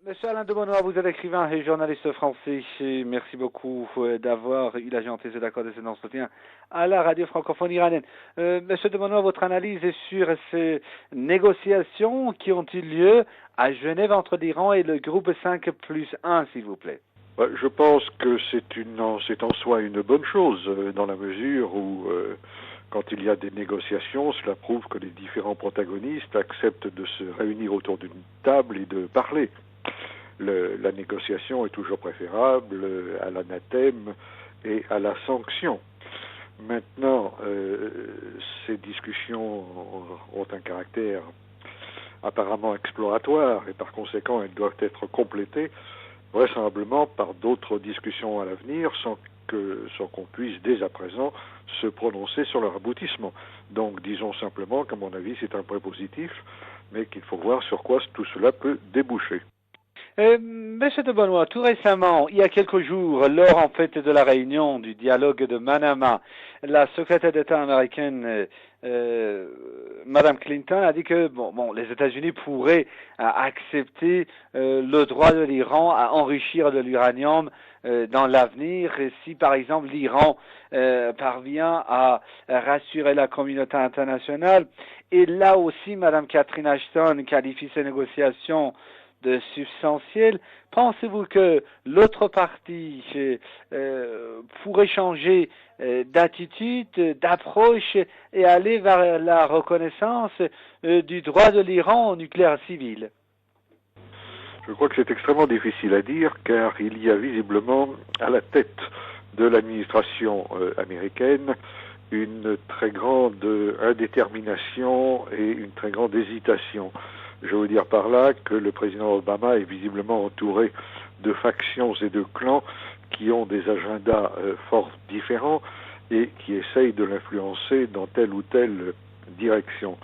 Monsieur Alain de Benoît, vous êtes écrivain et journaliste français. Merci beaucoup d'avoir eu la gentillesse d'accorder cet entretien à la radio francophone iranienne. Monsieur de Benoît, votre analyse est sur ces négociations qui ont eu lieu à Genève entre l'Iran et le groupe 5+1, s'il vous plaît. Je pense que c'est en soi une bonne chose, dans la mesure où, quand il y a des négociations, cela prouve que les différents protagonistes acceptent de se réunir autour d'une table et de parler. La négociation est toujours préférable à l'anathème et à la sanction. Maintenant, ces discussions ont un caractère apparemment exploratoire et par conséquent elles doivent être complétées vraisemblablement par d'autres discussions à l'avenir sans qu'on puisse dès à présent se prononcer sur leur aboutissement. Donc disons simplement qu'à mon avis c'est un point positif, mais qu'il faut voir sur quoi tout cela peut déboucher. Monsieur de Benoît, tout récemment, il y a quelques jours, lors en fait de la réunion du dialogue de Manama, la secrétaire d'État américaine, Madame Clinton, a dit que les États-Unis pourraient accepter le droit de l'Iran à enrichir de l'uranium dans l'avenir, si par exemple l'Iran parvient à rassurer la communauté internationale. Et là aussi, Madame Catherine Ashton qualifie ces négociations de substantiel. Pensez-vous que l'autre partie pourrait changer d'attitude, d'approche et aller vers la reconnaissance du droit de l'Iran au nucléaire civil? Je crois que c'est extrêmement difficile à dire car il y a visiblement à la tête de l'administration américaine une très grande indétermination et une très grande hésitation. Je veux dire par là que le président Obama est visiblement entouré de factions et de clans qui ont des agendas fort différents et qui essayent de l'influencer dans telle ou telle direction.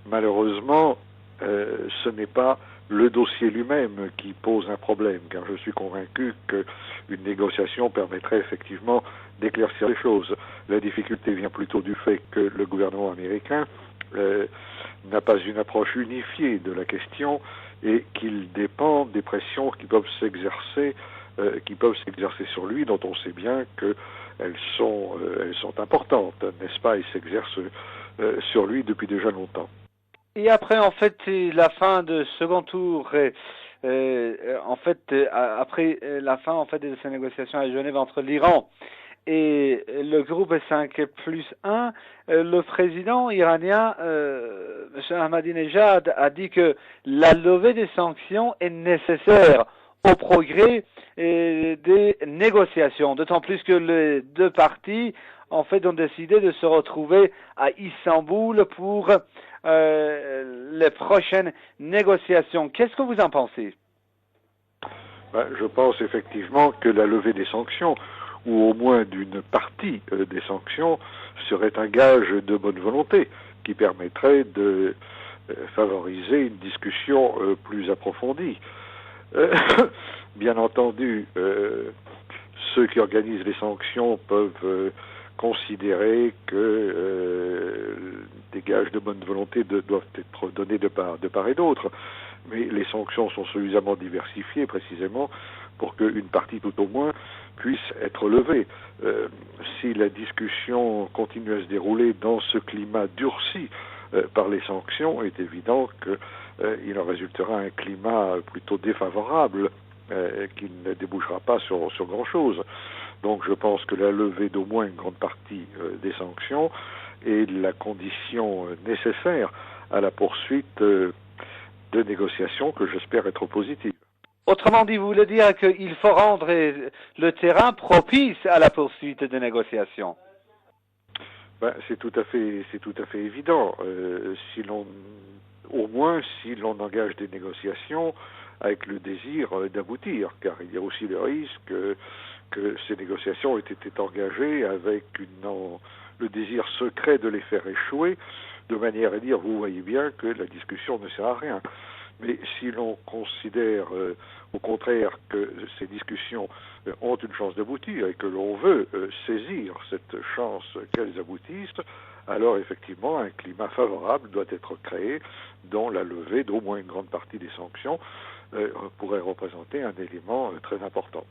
Malheureusement, ce n'est pas le dossier lui-même qui pose un problème, car je suis convaincu qu'une négociation permettrait effectivement d'éclaircir les choses. La difficulté vient plutôt du fait que le gouvernement américain n'a pas une approche unifiée de la question et qu'il dépend des pressions qui peuvent s'exercer sur lui, dont on sait bien qu'elles sont importantes, n'est-ce pas, et s'exercent sur lui depuis déjà longtemps. Et après, en fait, la fin de second tour, après la fin, en fait, de ces négociations à Genève entre l'Iran et le groupe 5+1, le président iranien, M. Ahmadinejad, a dit que la levée des sanctions est nécessaire au progrès des négociations, d'autant plus que les deux parties, en fait, ont décidé de se retrouver à Istanbul pour les prochaines négociations. Qu'est-ce que vous en pensez? Je pense effectivement que la levée des sanctions, ou au moins d'une partie des sanctions, serait un gage de bonne volonté qui permettrait de favoriser une discussion plus approfondie. Bien entendu, ceux qui organisent les sanctions peuvent considérer que des gages de bonne volonté doivent être donnés de part et d'autre, mais les sanctions sont suffisamment diversifiées précisément pour qu'une partie tout au moins puisse être levée. Si la discussion continue à se dérouler dans ce climat durci par les sanctions, il est évident qu'il en résultera un climat plutôt défavorable qui ne débouchera pas sur grand-chose. Donc je pense que la levée d'au moins une grande partie des sanctions est la condition nécessaire à la poursuite de négociations que j'espère être positives. Autrement dit, vous voulez dire qu'il faut rendre le terrain propice à la poursuite des négociations? C'est tout à fait évident. Au moins si l'on engage des négociations avec le désir d'aboutir, car il y a aussi le risque que ces négociations aient été engagées avec le désir secret de les faire échouer, de manière à dire, vous voyez bien que la discussion ne sert à rien. Mais si l'on considère au contraire que ces discussions ont une chance d'aboutir et que l'on veut saisir cette chance qu'elles aboutissent, alors effectivement un climat favorable doit être créé dont la levée d'au moins une grande partie des sanctions pourrait représenter un élément très important.